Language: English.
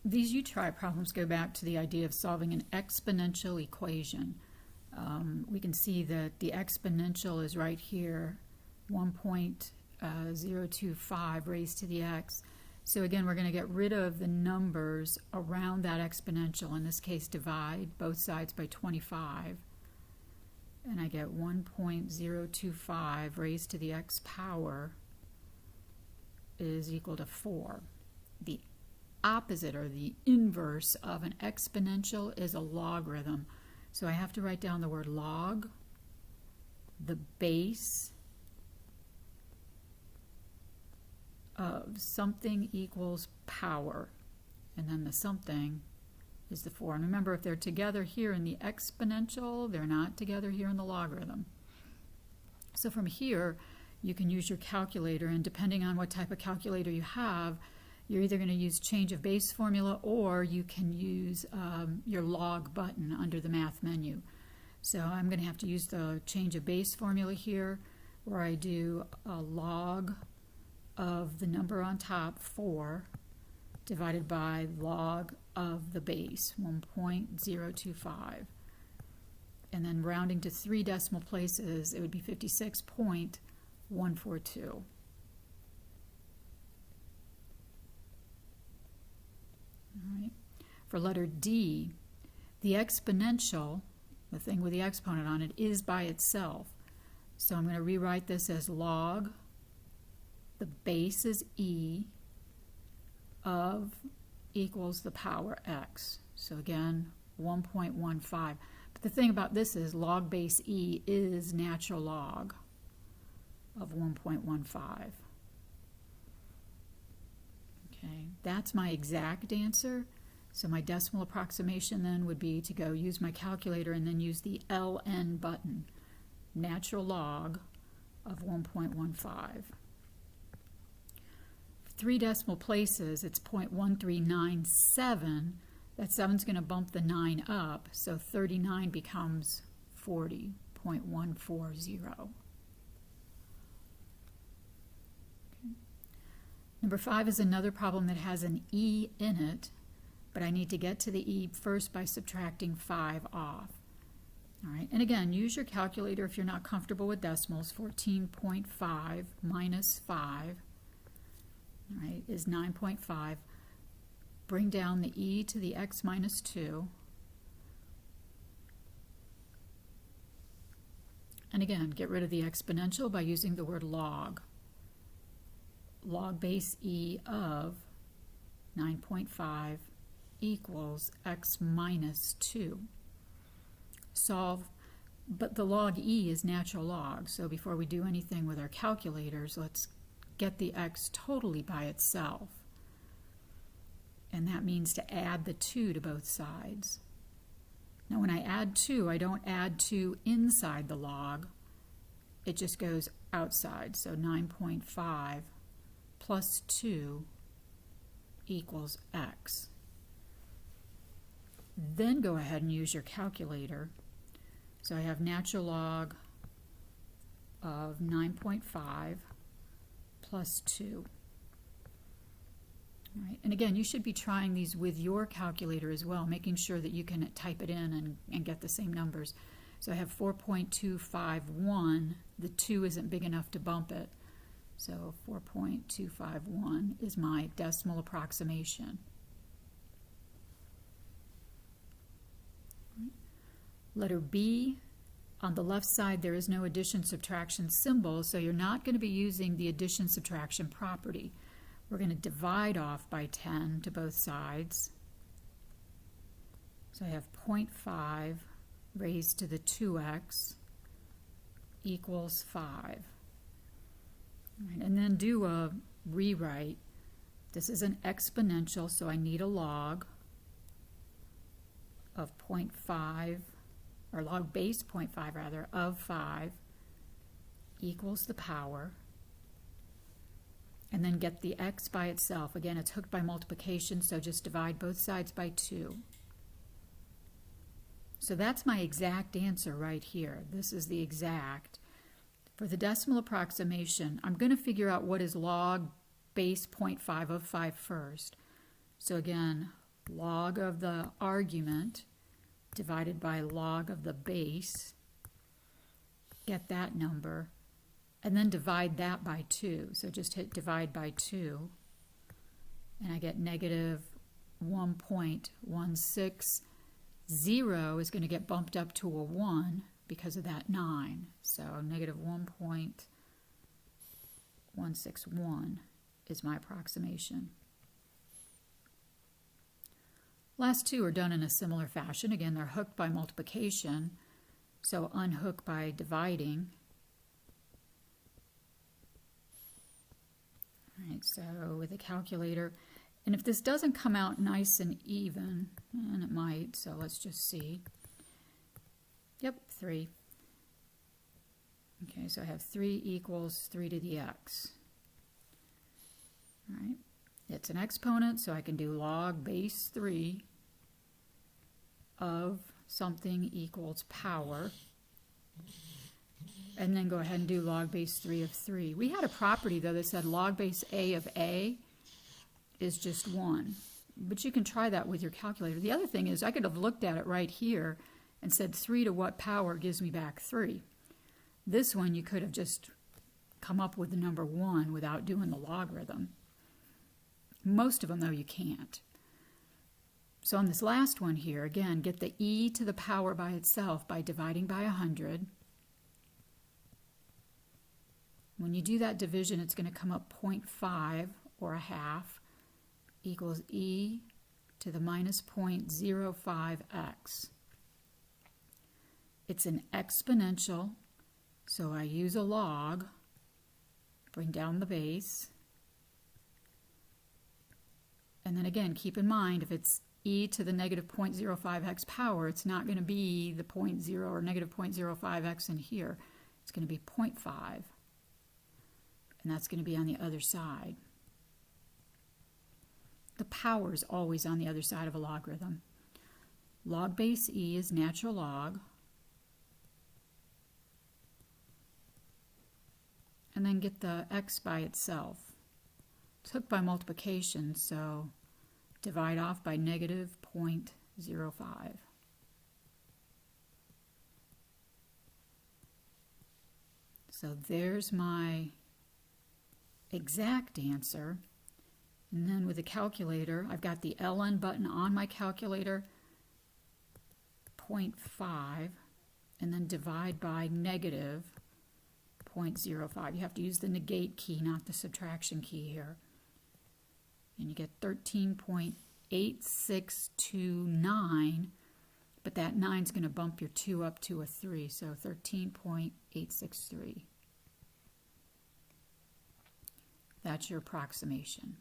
These U-try problems go back to the idea of solving an exponential equation. We can see that the exponential is right here, 1.025 raised to the x. So again, we're going to get rid of the numbers around that exponential. In this case, divide both sides by 25. And I get 1.025 raised to the x power is equal to 4. The opposite, or the inverse, of an exponential is a logarithm. So I have to write down the word log, the base of something equals power, and then the something is the 4. And remember, if they're together here in the exponential, they're not together here in the logarithm. So from here, you can use your calculator, and depending on what type of calculator you have, you're either going to use change of base formula, or you can use your log button under the math menu. So I'm going to have to use the change of base formula here, where I do a log of the number on top, 4, divided by log of the base, 1.025. And then rounding to 3 decimal places, it would be 56.142. All right. For letter D, the exponential, the thing with the exponent on it, is by itself. So I'm going to rewrite this as log, the base is e, of equals the power x. So again, 1.15. But the thing about this is log base e is natural log of 1.15. Okay, that's my exact answer. So my decimal approximation then would be to go use my calculator and then use the ln button, natural log of 1.15. 3 decimal places, it's 0.1397. That 7's going to bump the 9 up, so 39 becomes 40.140. Okay. Number 5 is another problem that has an e in it, but I need to get to the e first by subtracting 5 off. All right, and again, use your calculator if you're not comfortable with decimals. 14.5 minus 5, all right, is 9.5. Bring down the e to the x minus 2. And again, get rid of the exponential by using the word log. Log base e of 9.5 equals x minus 2. Solve, but the log e is natural log, so before we do anything with our calculators, let's get the x totally by itself. And that means to add the 2 to both sides. Now when I add 2, I don't add 2 inside the log, it just goes outside. So 9.5 plus 2 equals x. Then go ahead and use your calculator. So I have natural log of 9.5 plus 2. All right. And again, you should be trying these with your calculator as well, making sure that you can type it in and get the same numbers. So I have 4.251. The 2 isn't big enough to bump it. So 4.251 is my decimal approximation. Letter B, on the left side there is no addition subtraction symbol, so you're not going to be using the addition subtraction property. We're going to divide off by 10 to both sides. So I have 0.5 raised to the 2x equals 5. All right, and then do a rewrite. This is an exponential, so I need a log of 0.5, or log base 0.5 rather, of 5 equals the power. And then get the x by itself. Again, it's hooked by multiplication, so just divide both sides by 2. So that's my exact answer right here. This is the exact. For the decimal approximation, I'm going to figure out what is log base 0.5 of 5 first. So again, log of the argument divided by log of the base, get that number, and then divide that by 2. So just hit divide by 2, and I get negative 1.160 is going to get bumped up to a 1 because of that 9. So negative 1.161 is my approximation. Last two are done in a similar fashion. Again, they're hooked by multiplication, so unhook by dividing. All right, so with a calculator, and if this doesn't come out nice and even, and it might, so let's just see. Yep, 3. Okay, so I have 3 equals 3 to the x. All right, it's an exponent, so I can do log base 3 of something equals power, and then go ahead and do log base 3 of 3. We had a property, though, that said log base a of a is just 1. But you can try that with your calculator. The other thing is I could have looked at it right here and said 3 to what power gives me back 3. This one you could have just come up with the number 1 without doing the logarithm. Most of them, though, you can't. So on this last one here, again, get the e to the power by itself by dividing by 100. When you do that division, it's going to come up 0.5 or a half equals e to the minus 0.05x. It's an exponential, so I use a log, bring down the base, and then again, keep in mind, if it's e to the negative 0.05x power, it's not going to be the 0.0 or negative 0.05x in here. It's going to be 0.5, and that's going to be on the other side. The power is always on the other side of a logarithm. Log base e is natural log. And then get the x by itself. It's hooked by multiplication, so divide off by negative 0.05. So there's my exact answer. And then with the calculator, I've got the ln button on my calculator, 0.5, and then divide by negative 0.05. You have to use the negate key, not the subtraction key here. And you get 13.8629, but that 9 is going to bump your 2 up to a 3, so 13.863. That's your approximation.